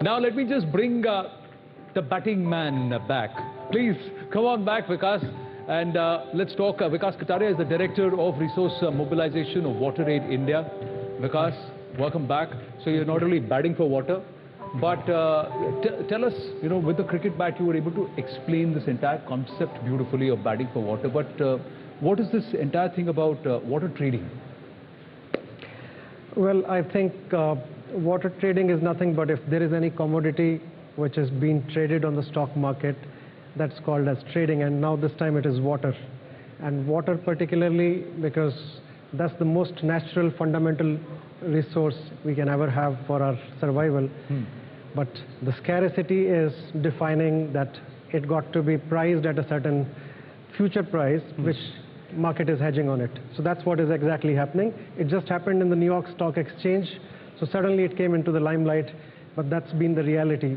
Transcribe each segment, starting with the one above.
Now let me just bring the batting man back. Please come on back, Vikas, and let's talk. Vikas Kataria is the Director of Resource Mobilization of WaterAid India. Vikas, welcome back. So you're not only batting for water, but tell us, you know, with the cricket bat, you were able to explain this entire concept beautifully of batting for water. But what is this entire thing about water trading? Well, I think water trading is nothing but if there is any commodity which is being traded on the stock market, that's called as trading, and now this time it is water. And water particularly because that's the most natural fundamental resource we can ever have for our survival. But the scarcity is defining that it got to be priced at a certain future price, which market is hedging on it. So that's what is exactly happening. It just happened in the New York Stock Exchange, so suddenly it came into the limelight, but that's been the reality.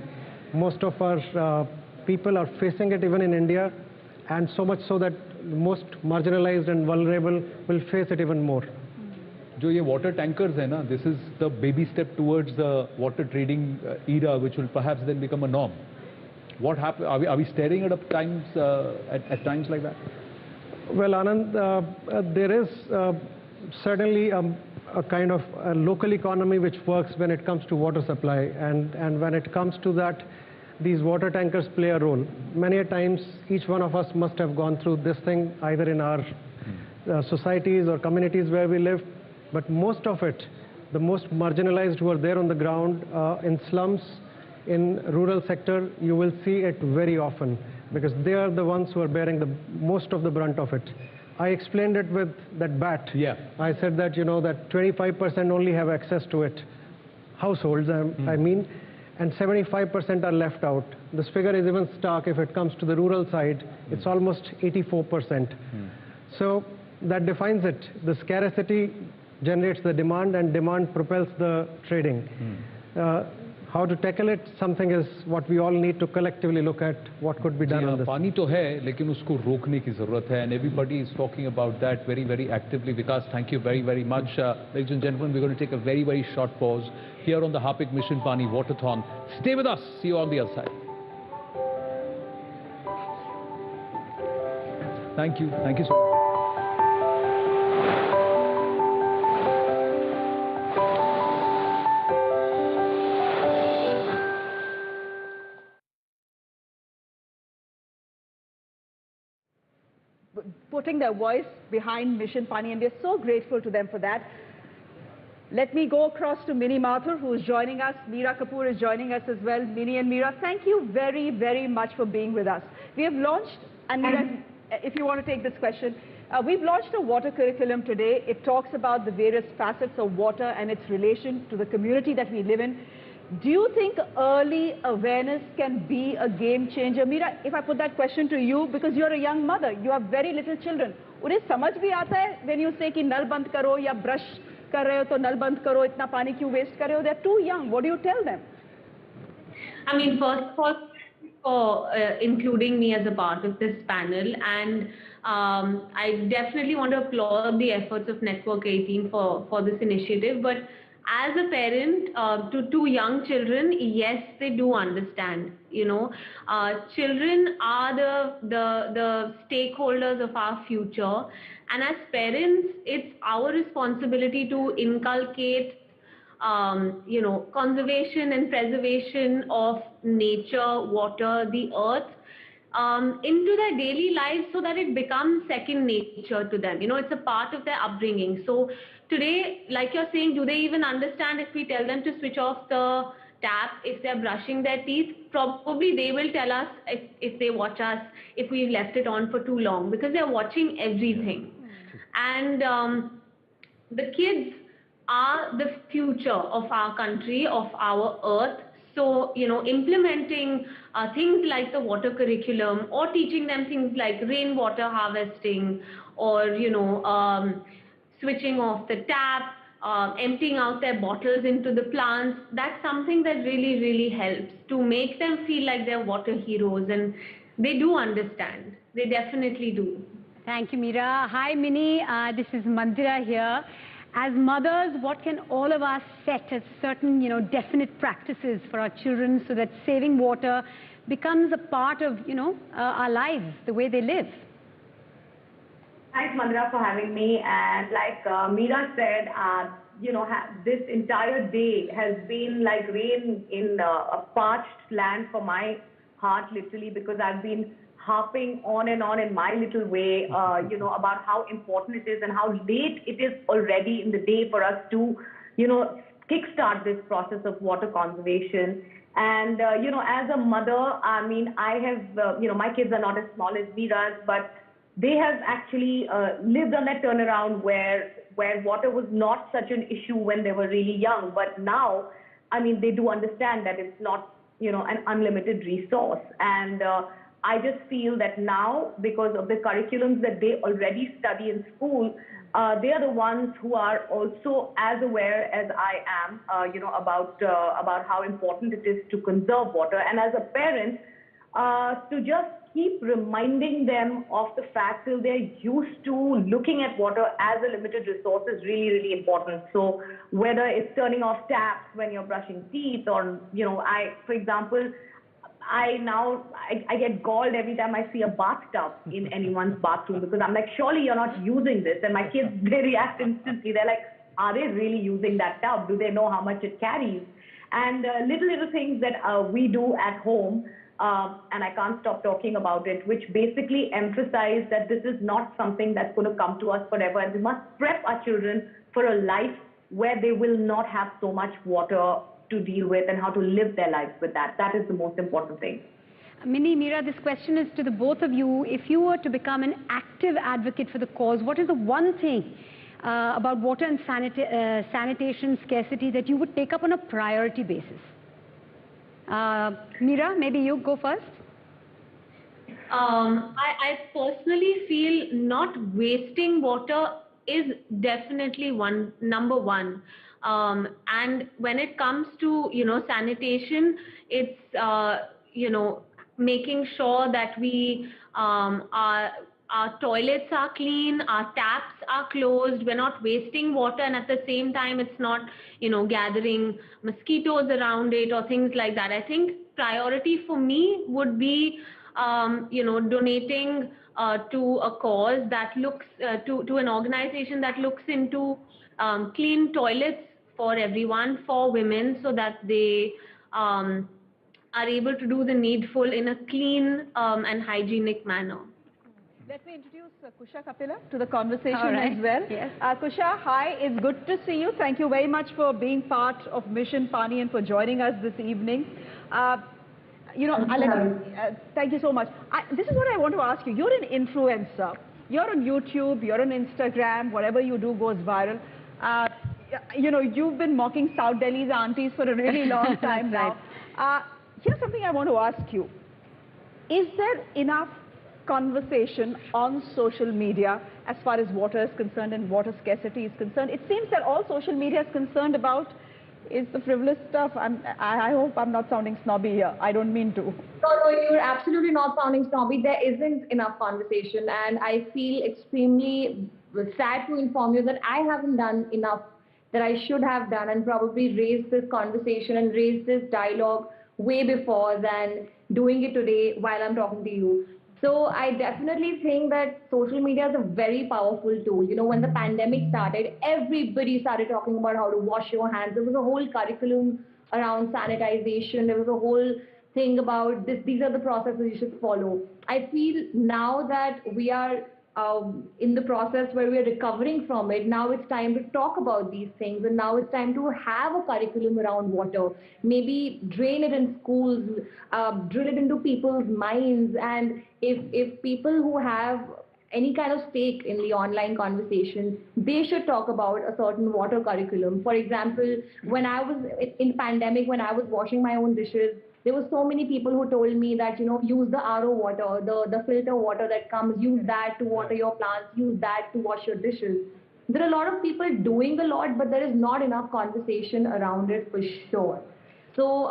Most of our people are facing it even in India, and so much so that most marginalized and vulnerable will face it even more. जो ये water tankers है ना, this is the baby step towards the water trading era, which will perhaps then become a norm. What happen? Are we staring at times at times like that? Well, Anand, there is certainly a kind of a local economy which works when it comes to water supply, and when it comes to that, these water tankers play a role. Many a times, each one of us must have gone through this thing either in our societies or communities where we live, but most of it, the most marginalized who are there on the ground, in slums, in rural sector, you will see it very often because they are the ones who are bearing the most of the brunt of it. I explained it with that bat. Yeah. I said that, you know, that 25% only have access to it, households, I mean, and 75% are left out. This figure is even stark if it comes to the rural side. It's almost 84%. So that defines it. The scarcity generates the demand, and demand propels the trading. How to tackle it, something is what we all need to collectively look at what could be done on this. पानी तो है, लेकिन उसको रोकने की ज़रूरत है, and everybody is talking about that very, very actively. Vikas, thank you very, very much. Ladies and gentlemen, we're going to take a very, very short pause here on the Harpic Mission Paani Waterthon. Stay with us. See you on the other side. Thank you. Thank you so much. Putting their voice behind Mission Paani, and we're so grateful to them for that. Let me go across to Mini Mathur, who is joining us. Meera Kapoor is joining us as well. Mini and Meera, thank you very, very much for being with us. We have launched, and Meera, if you want to take this question, we've launched a water curriculum today. It talks about the various facets of water and its relation to the community that we live in. Do you think early awareness can be a game changer? Meera, if I put that question to you, because you're a young mother, you have very little children. उन्हें समझ भी आता है when you say कि नल बंद करो या brush कर रहे हो तो नल बंद करो, इतना पानी क्यों waste कर रहे हो? They're too young. What do you tell them? I mean, first of all, for including me as a part of this panel, and I definitely want to applaud the efforts of Network 18 for this initiative. But as a parent to two young children, yes, they do understand. You know, children are the stakeholders of our future, and as parents, it's our responsibility to inculcate you know, conservation and preservation of nature, water, the earth into their daily lives so that it becomes second nature to them. You know, it's a part of their upbringing. So today, like you're saying, do they even understand if we tell them to switch off the tap if they're brushing their teeth? Probably they will tell us if they watch us, if we've left it on for too long, because they're watching everything. And the kids are the future of our country, of our earth. So, you know, implementing things like the water curriculum or teaching them things like rainwater harvesting or, you know, switching off the tap, emptying out their bottles into the plants, that's something that really, really helps to make them feel like they're water heroes. And they do understand. They definitely do. Thank you, Meera. Hi, Mini. This is Mandira here. As mothers, what can all of us set as certain, definite practices for our children so that saving water becomes a part of, our lives, the way they live? Thanks, Mandra, for having me. And like Meera said, this entire day has been like rain in a parched land for my heart, literally, because I've been harping on and on in my little way, about how important it is and how late it is already in the day for us to, kickstart this process of water conservation. And, as a mother, I mean, I have, my kids are not as small as Meera's, but they have actually lived on that turnaround where water was not such an issue when they were really young. But now, I mean, they do understand that it's not, an unlimited resource. And I just feel that now, because of the curriculums that they already study in school, they are the ones who are also as aware as I am, about how important it is to conserve water. And as a parent, to just keep reminding them of the fact that they're used to looking at water as a limited resource is really, really important. So whether it's turning off taps when you're brushing teeth, or, for example, I get galled every time I see a bathtub in anyone's bathroom, because I'm like, surely you're not using this. And my kids, they react instantly. They're like, are they really using that tub? Do they know how much it carries? And little things that we do at home, and I can't stop talking about it, which basically emphasize that this is not something that's going to come to us forever, and we must prep our children for a life where they will not have so much water to deal with, and how to live their lives with that. That is the most important thing. Mini, Meera, this question is to the both of you. If you were to become an active advocate for the cause, what is the one thing about water and sanitation scarcity that you would take up on a priority basis? Meera, maybe you go first. I personally feel not wasting water is definitely number one. And when it comes to, sanitation, it's, making sure that our toilets are clean, our taps are closed, we're not wasting water, and at the same time it's not, gathering mosquitoes around it or things like that. I think priority for me would be, donating to a cause that looks, to an organization that looks into clean toilets for everyone, for women, so that they are able to do the needful in a clean and hygienic manner. Let me introduce Kusha Kapila to the conversation right. as well. Yes. Kusha, hi, it's good to see you. Thank you very much for being part of Mission Paani and for joining us this evening. Thank you so much. This is what I want to ask you. You're an influencer. You're on YouTube, you're on Instagram, whatever you do goes viral. You've been mocking South Delhi's aunties for a really long time now. Here's something I want to ask you. Is there enough conversation on social media as far as water is concerned and water scarcity is concerned? It seems that all social media is concerned about is the frivolous stuff. I hope I'm not sounding snobby here. I don't mean to. No, you're absolutely not sounding snobby. There isn't enough conversation, and I feel extremely sad to inform you that I haven't done enough that I should have done, and probably raised this conversation and raised this dialogue way before than doing it today while I'm talking to you. So I definitely think that social media is a very powerful tool. When the pandemic started, everybody started talking about how to wash your hands. There was a whole curriculum around sanitization. There was a whole thing about this. These are the processes you should follow. I feel now that we are in the process where we are recovering from it, now it's time to talk about these things, and now it's time to have a curriculum around water. Maybe drain it in schools, drill it into people's minds, and if people who have any kind of stake in the online conversation, they should talk about a certain water curriculum. For example, when I was in pandemic, when I was washing my own dishes, there were so many people who told me that, use the RO water, the filter water that comes, use that to water your plants, use that to wash your dishes. There are a lot of people doing a lot, but there is not enough conversation around it for sure. So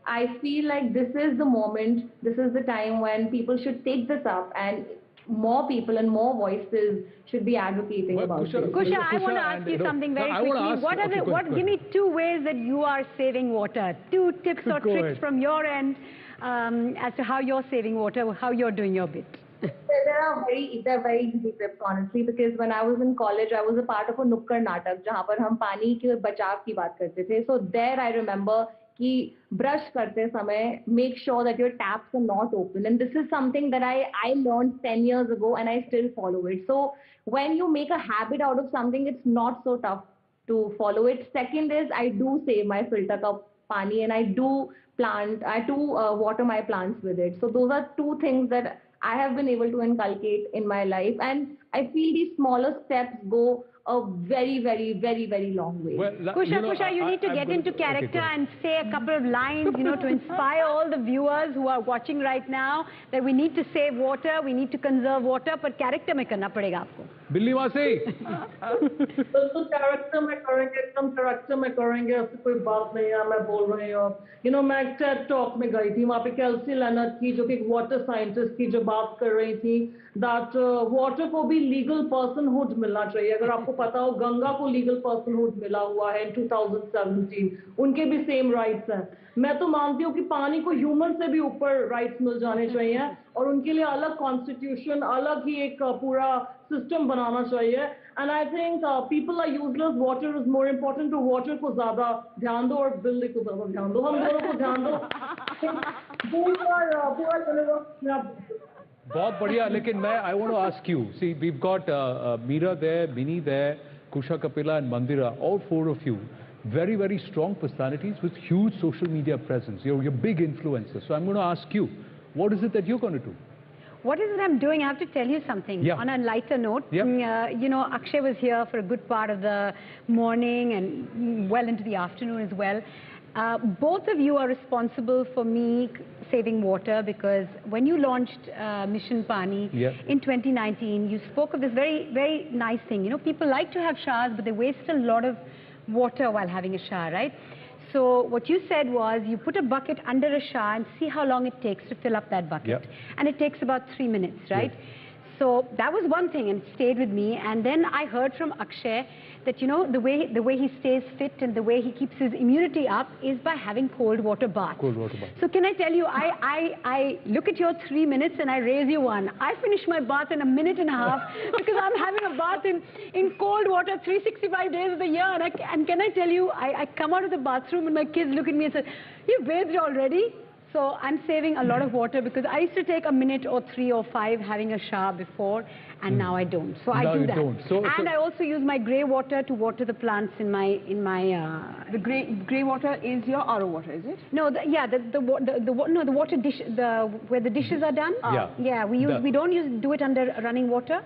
I feel like this is the moment, this is the time when people should take this up and more people and more voices should be advocating about this. Kusha, I want to ask you something very quickly. Give me 2 ways that you are saving water. 2 tips or tricks from your end as to how you're saving water, how you're doing your bit. They're very easy tips, honestly, because when I was in college, I was a part of a nukkad natak, जहाँ पर हम पानी के बचाव की बात करते थे. So there I remember कि brush करते समय, make sure that your taps are not open. And this is something that I learned 10 years ago and I still follow it. So when you make a habit out of something, it's not so tough to follow it. Second is I do save my filter cup Paani and I do water my plants with it. So those are 2 things that I have been able to inculcate in my life, and I feel these smaller steps go a very, very, very, very long way. Well, Kusha, you need to get into character and say a couple of lines, to inspire all the viewers who are watching right now that we need to save water, we need to conserve water, but character mein karna padega aapko. बिल्ली मासी तो character में करेंगे, एकदम character में करेंगे, ऐसी कोई बात नहीं है. मैं बोल रही हूँ मैं एक टेड टॉक में गई थी, वहाँ पे केल्सी लेनर्ड की जो कि एक वाटर साइंटिस्ट की जो बात कर रही थी दैट वाटर को भी लीगल पर्सनहुड मिलना चाहिए. अगर आपको पता हो, गंगा को लीगल पर्सनहुड मिला हुआ है इन 2017, उनके भी सेम राइट्स हैं. मैं तो मानती हूँ कि पानी को ह्यूमन से भी ऊपर राइट्स मिल जाने चाहिए और उनके लिए अलग कॉन्स्टिट्यूशन, अलग ही एक पूरा सिस्टम बनाना चाहिए. And I think people are useless, water is more important. टू वाटर को ज्यादा ध्यान दो और बिल्ली को ज्यादा ध्यान दो, हम दोनों को ध्यान दो. बहुत बढ़िया. लेकिन मैं I want to ask you, see we got Meera there, Mini there, Kusha Kapila and Mandira, all 4 of you, very, very strong personalities with huge social media presence. You're big influencers. So I'm going to ask you, what is it that you're going to do? What is it I'm doing? I have to tell you something. On a lighter note, Akshay was here for a good part of the morning and well into the afternoon as well. Both of you are responsible for me saving water, because when you launched MissionPaani in 2019, you spoke of this very, very nice thing. People like to have showers, but they waste a lot of water while having a shower, right? So what you said was you put a bucket under a shower and see how long it takes to fill up that bucket. And it takes about 3 minutes, right? So that was one thing and it stayed with me. And then I heard from Akshay that, the way he stays fit and the way he keeps his immunity up is by having cold water baths. Cold water baths. So can I tell you, I look at your 3 minutes and I raise you one. I finish my bath in a minute and a half because I'm having a bath in cold water 365 days of the year. And can I tell you, I come out of the bathroom and my kids look at me and say, "You bathed already?" So I'm saving a lot of water because I used to take a minute or 3 or 5 having a shower before, and now I don't. So I do that. And I also use my grey water to water the plants in my The grey water is your RO water, is it? No, the water dish, where the dishes are done. We don't do it under running water.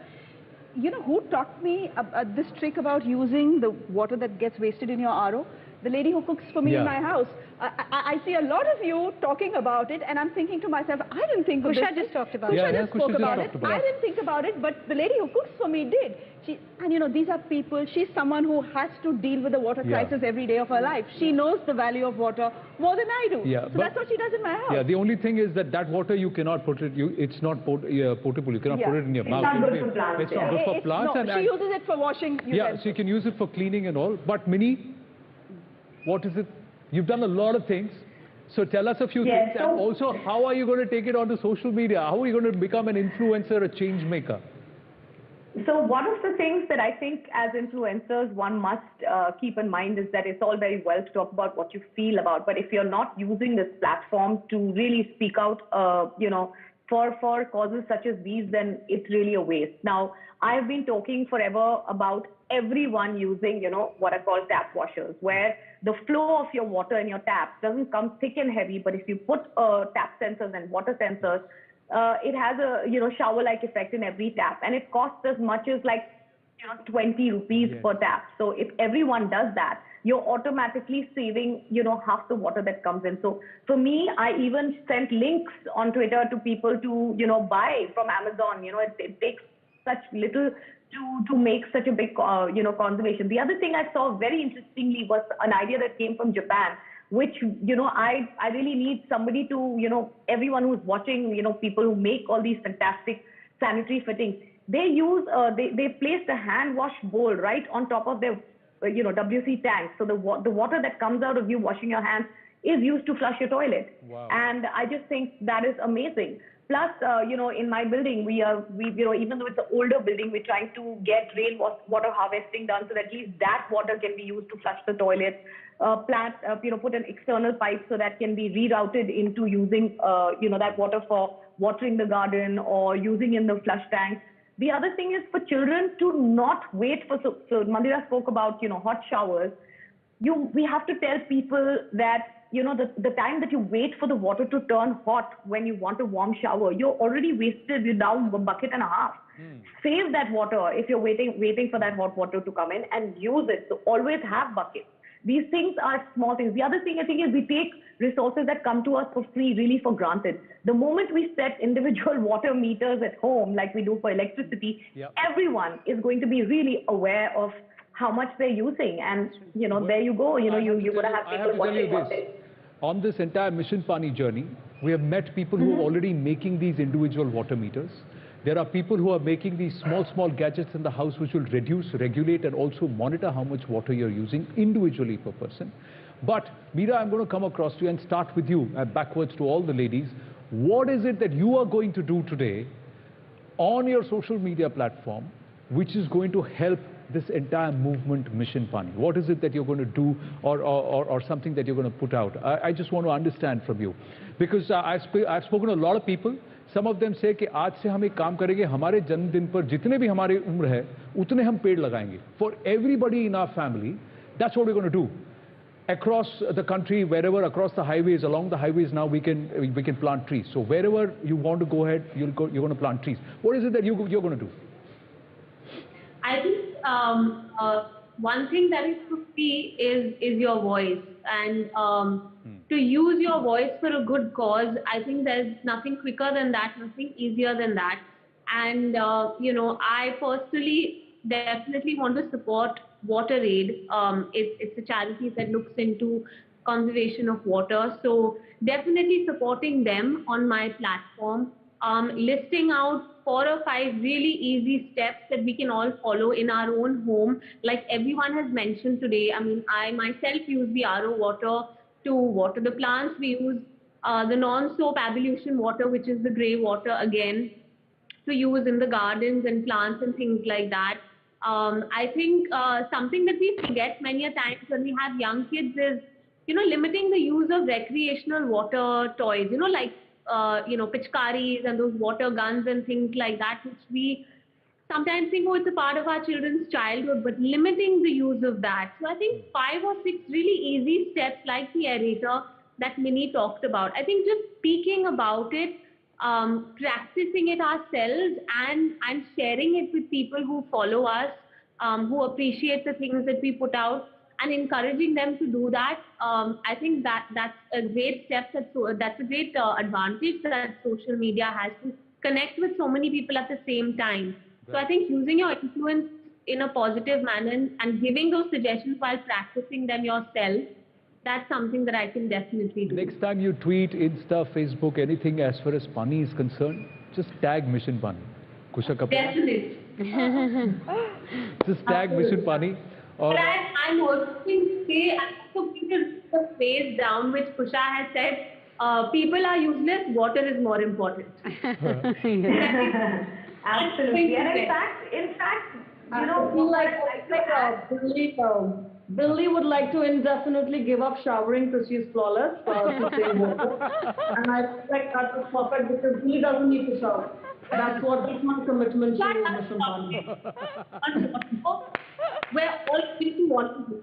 You know who taught me this trick about using the water that gets wasted in your RO? The lady who cooks for me in my house. I see a lot of you talking about it, and I'm thinking to myself, I didn't think of this. Kusha just talked about it. Kusha just spoke about it. I didn't think about it, but the lady who cooks for me did. And these are people, she's someone who has to deal with the water crisis every day of her life. She knows the value of water more than I do. So that's what she does in my house. Yeah, the only thing is that water you cannot put it, it's not potable. You cannot put it in your mouth. It's not good for plants. It's not good for plants. No, she uses it for washing. So you can use it for cleaning and all. But Mini, what is it? You've done a lot of things. So tell us a few things. And also, how are you going to take it onto social media? How are you going to become an influencer, a change maker? So one of the things that I think as influencers one must keep in mind is that it's all very well to talk about what you feel about, but if you're not using this platform to really speak out, for causes such as these, then it's really a waste. Now, I've been talking forever about everyone using, what I call tap washers, where the flow of your water in your tap doesn't come thick and heavy, but if you put tap sensors and water sensors, it has a, shower-like effect in every tap, and it costs as much as 20 rupees per tap. So if everyone does that, you're automatically saving, half the water that comes in. So for me, I even sent links on Twitter to people to, buy from Amazon. It takes such little to make such a big, conservation. The other thing I saw very interestingly was an idea that came from Japan, which, I really need somebody to, everyone who's watching, people who make all these fantastic sanitary fittings. They use, they placed a hand wash bowl right on top of their, WC tank. So the water that comes out of you washing your hands is used to flush your toilet. Wow. And I just think that is amazing. Plus, in my building, we even though it's an older building, we're trying to get rainwater harvesting done so that at least that water can be used to flush the toilets. Put an external pipe so that can be rerouted into using, that water for watering the garden or using in the flush tank. The other thing is for children to not wait for, so Mandira spoke about, hot showers. We have to tell people that, the time that you wait for the water to turn hot when you want a warm shower, you're already wasted, you're down a bucket and a half. Save that water if you're waiting for that hot water to come in and use it. So always have buckets. These things are small things. The other thing I think is we take resources that come to us for free really for granted. The moment we set individual water meters at home, like we do for electricity, everyone is going to be really aware of how much they're using. And, there you go. You're going to have people watching it. On this entire MissionPaani journey, we have met people who are already making these individual water meters. There are people who are making these small gadgets in the house which will reduce, regulate, and also monitor how much water you're using individually per person. But, Meera, I'm going to come across to you and start with you and backwards to all the ladies. What is it that you are going to do today on your social media platform which is going to help this entire movement, MissionPaani? What is it that you're going to do or something that you're going to put out? I just want to understand from you. Because I've spoken to a lot of people. Some of them say कि आज से हम एक काम करेंगे, हमारे जन्मदिन पर जितने भी हमारे उम्र है, उतने हम पेड़ लगाएंगे. For everybody in our family, that's what we're going to do. Across the country, wherever, across the highways, along the highways now, we can plant trees. So wherever you want to go ahead, you're going to plant trees. What is it that you're going to do? I think one thing that is to see is your voice, and to use your voice for a good cause. I think there's nothing quicker than that, nothing easier than that. And I personally definitely want to support WaterAid. It's a charity that looks into conservation of water. So definitely supporting them on my platform, listing out 4 or 5 really easy steps that we can all follow in our own home. Like everyone has mentioned today, I mean, I myself use the RO water to water the plants. We use the non-soap ablution water, which is the grey water again, to use in the gardens and plants and things like that. I think something that we forget many a times when we have young kids is, limiting the use of recreational water toys, like pitchkaris and those water guns and things like that, which we sometimes think, oh, it's a part of our children's childhood, but limiting the use of that. So I think 5 or 6 really easy steps like the aerator that Mini talked about. I think just speaking about it, practicing it ourselves and sharing it with people who follow us, who appreciate the things that we put out, and encouraging them to do that. I think that's a great step. That's a great advantage that social media has to connect with so many people at the same time. So I think using your influence in a positive manner and giving those suggestions while practicing them yourself, that's something that I can definitely do. Next time you tweet, Insta, Facebook, anything as far as Paani is concerned, just tag MissionPaani. Kusha Kapoor. Definitely. Just tag MissionPaani. But I'm also going to say, I'm also going to put the phrase down which Kusha has said, people are useless, water is more important. Absolutely. And in fact, Billy would like to indefinitely give up showering because she's flawless to save water. And I expect that is perfect because he doesn't need to shower. That's my commitment to MissionPaani. We're all going to want to do.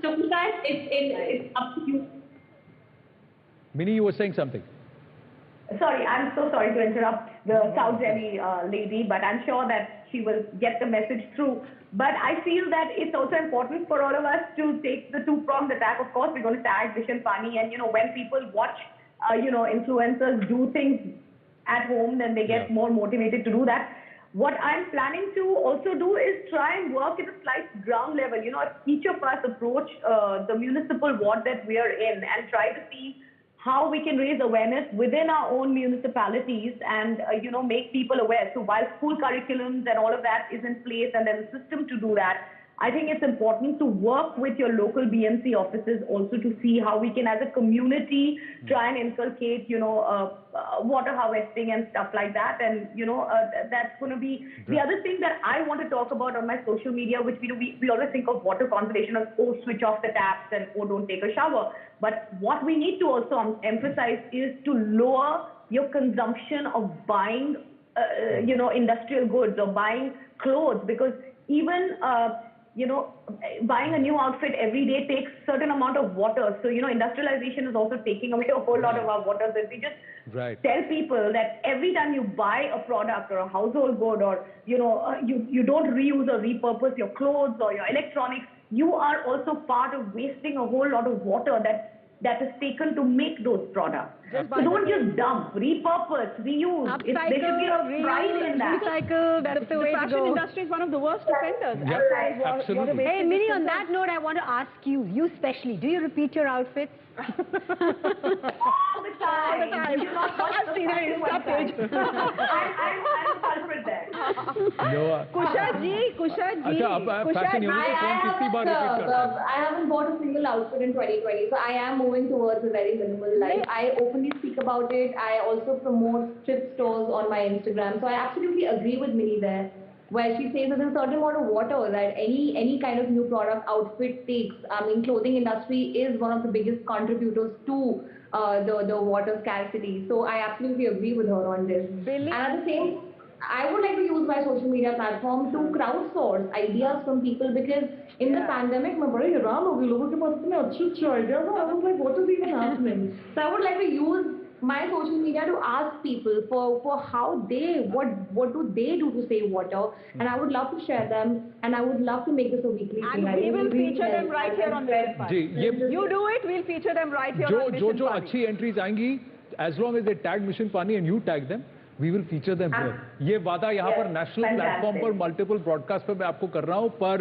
So guys, it's up to you. Mini, you were saying something. Sorry, I'm so sorry to interrupt the South Delhi lady, but I'm sure that she will get the message through. But I feel that it's also important for all of us to take the two-pronged attack. Of course, we're going to tag MissionPaani, and when people watch, influencers do things at home, then they get more motivated to do that. What I'm planning to also do is try and work at a slight ground level. Each of us approach the municipal ward that we are in and try to see how we can raise awareness within our own municipalities and, make people aware. So while school curriculums and all of that is in place and there's a system to do that, I think it's important to work with your local BMC offices also to see how we can, as a community, try and inculcate, water harvesting and stuff like that. And, that's going to be the other thing that I want to talk about on my social media, which we always think of water conservation as, oh, switch off the taps and, oh, don't take a shower. But what we need to also emphasize is to lower your consumption of buying, industrial goods or buying clothes, because even, buying a new outfit every day takes certain amount of water. So, industrialization is also taking away a whole lot of our water. So if we just tell people that every time you buy a product or a household good, or, you don't reuse or repurpose your clothes or your electronics, you are also part of wasting a whole lot of water that is taken to make those products. So don't just dump, repurpose, reuse. There should be a pride in that. Recycle, that's the way to go. The fashion industry is one of the worst offenders. Absolutely. Hey, Meri, on that note, I want to ask you especially, do you repeat your outfits? All the time. I've seen her in Insta page. I'm a culprit there. Kusha ji. I haven't bought a single outfit in 2020, so I am moving towards a very minimal life. I openly speak about it. I also promote thrift stores on my Instagram. So I absolutely agree with Meri there, where she says that there's a certain amount of water that any kind of new product outfit takes. I mean, clothing industry is one of the biggest contributors to the water scarcity. So I absolutely agree with her on this. And at the same, I would like to use my social media platform to crowdsource ideas from people, because in the pandemic, I was like, what is even happening? So I would like to use my social media to ask people for how what do they do to save water, and I would love to share them, and I would love to make this a weekly thing. And we will feature them right here on MissionPaani. You do it, we'll feature them right here on MissionPaani. जो अच्छी entries आएंगी, as long as they tag MissionPaani and you tag them, we will feature them here. ये वादा यहाँ पर national platform पर multiple broadcast पर मैं आपको कर रहा हूँ, पर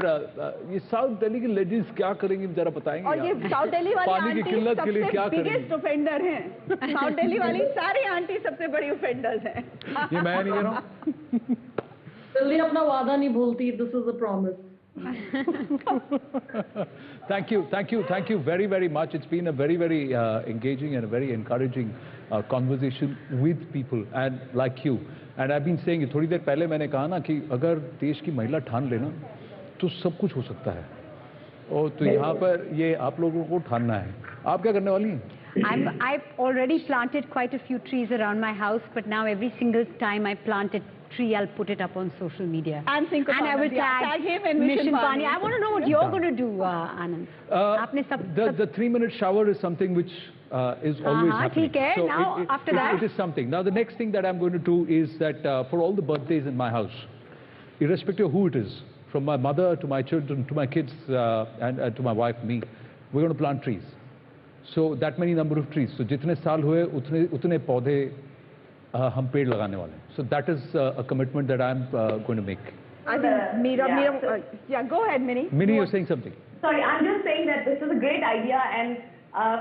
ये साउथ दिल्ली की लेडीज क्या करेंगी जरा बताएंगे? और ये साउथ दिल्ली वाली पानी की किल्लत के लिए क्या करेंगी? बिगेस्ट ऑफेंडर हैं। साउथ दिल्ली वाली सारी आंटी सबसे बड़ी ऑफेंडर्स हैं। ये मैं नहीं कह रहा हूँ। दिल्ली अपना वादा नहीं भूलती. This is a promise. Thank you very, very much. It's been a very, very engaging and a very encouraging conversation with people and like you. And I've been saying, थोड़ी देर पहले मैंने कहा ना कि अगर देश की महिला ठान लेना तो सब कुछ हो सकता है. और तो यहाँ पर ये आप लोगों को ठानना है. आप क्या करने वाली हैं? I've already planted quite a few trees around my house, but now every single time I plant a tree, I'll put it up on social media. And think of I will tag him in MissionPaani. I want to know what you're going to do, Anand. The 3-minute shower is something which is always happening. So now, after that? It is something. Now, the next thing that I'm going to do is that for all the birthdays in my house, irrespective of who it is, from my mother to my children, to my kids, and to my wife, me, we're going to plant trees. So that many number of trees. So जितने साल हुए उतने पौधे हम पेड़ लगाने वाले. So that is a commitment that I'm going to make. I think Mera, go ahead, Meri. Meri, you're saying something. Sorry, I'm just saying that this is a great idea, and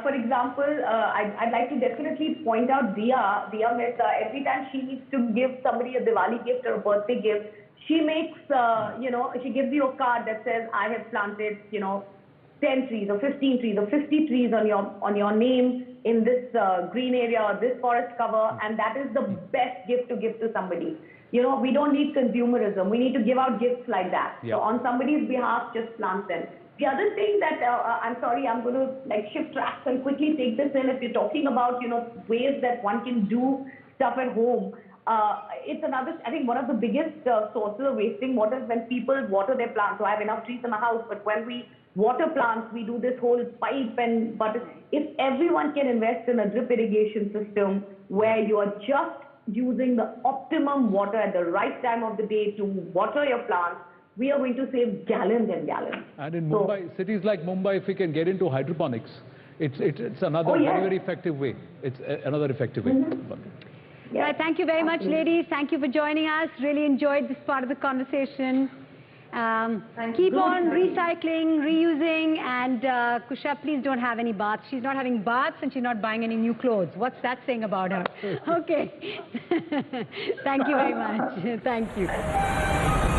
for example, I'd like to definitely point out Diya. Diya Mehta, every time she needs to give somebody a Diwali gift or a birthday gift, she makes, she gives you a card that says, I have planted, 10 trees or 15 trees or 50 trees on your name in this green area or this forest cover, and that is the best gift to give to somebody. We don't need consumerism. We need to give out gifts like that. Yeah. So on somebody's behalf, just plant them. The other thing that, I'm sorry, I'm going to shift tracks and quickly take this in. If you're talking about, ways that one can do stuff at home, it's another, I think one of the biggest sources of wasting water is when people water their plants. So I have enough trees in my house, but when we water plants, we do this whole pipe but if everyone can invest in a drip irrigation system where you are just using the optimum water at the right time of the day to water your plants, we are going to save gallons and gallons. And in Mumbai, cities like Mumbai, if we can get into hydroponics, it's another very, very effective way. It's another effective way. Yeah. Thank you very much, ladies. Thank you for joining us. Really enjoyed this part of the conversation. Keep on recycling, reusing, and Kusha, please don't have any baths. She's not having baths and she's not buying any new clothes. What's that saying about her? Okay. Thank you very much. Thank you.